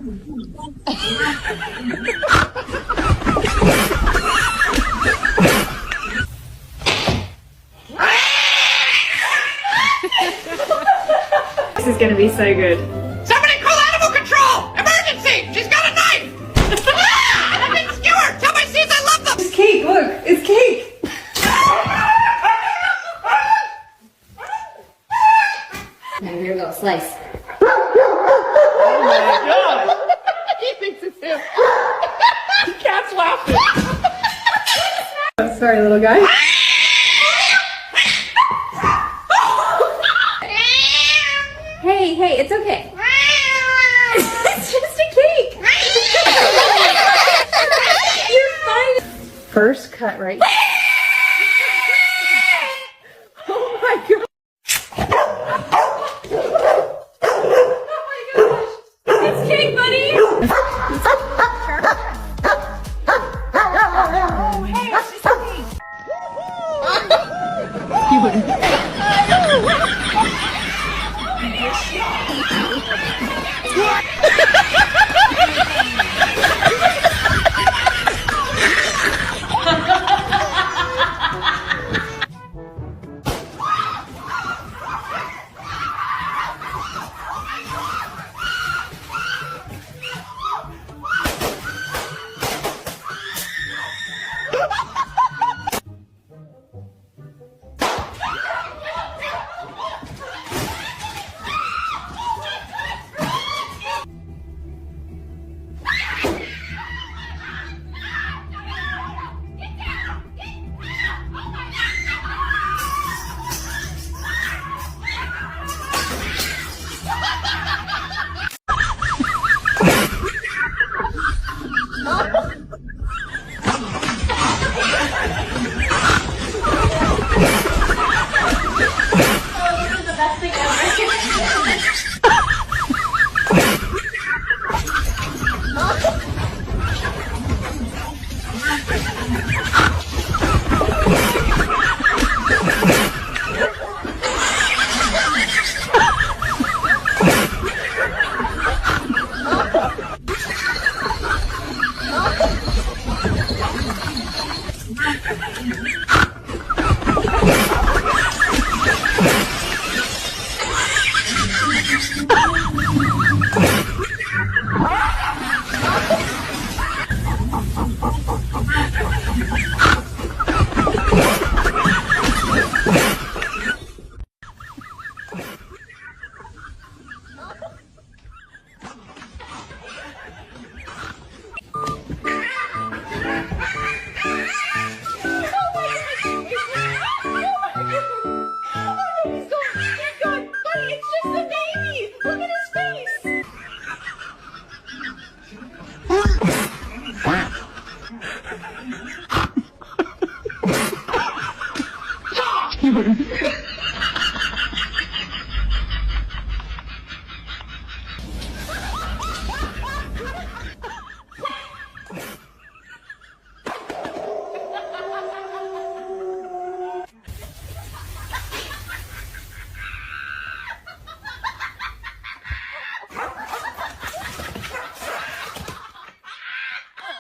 This is gonna be so good. Somebody call animal control! Emergency! She's got a knife! A big skewer! Tell my seeds I love them! It's cake, look! It's cake! Now here we go, slice. Oh my god! He thinks it's him. The cat's laughing. I'm sorry, little guy. Hey, it's okay. It's just a cake! You're fine! First cut right here. Oh my god! It's cake, buddy! Oh, hey, it's just a cake! He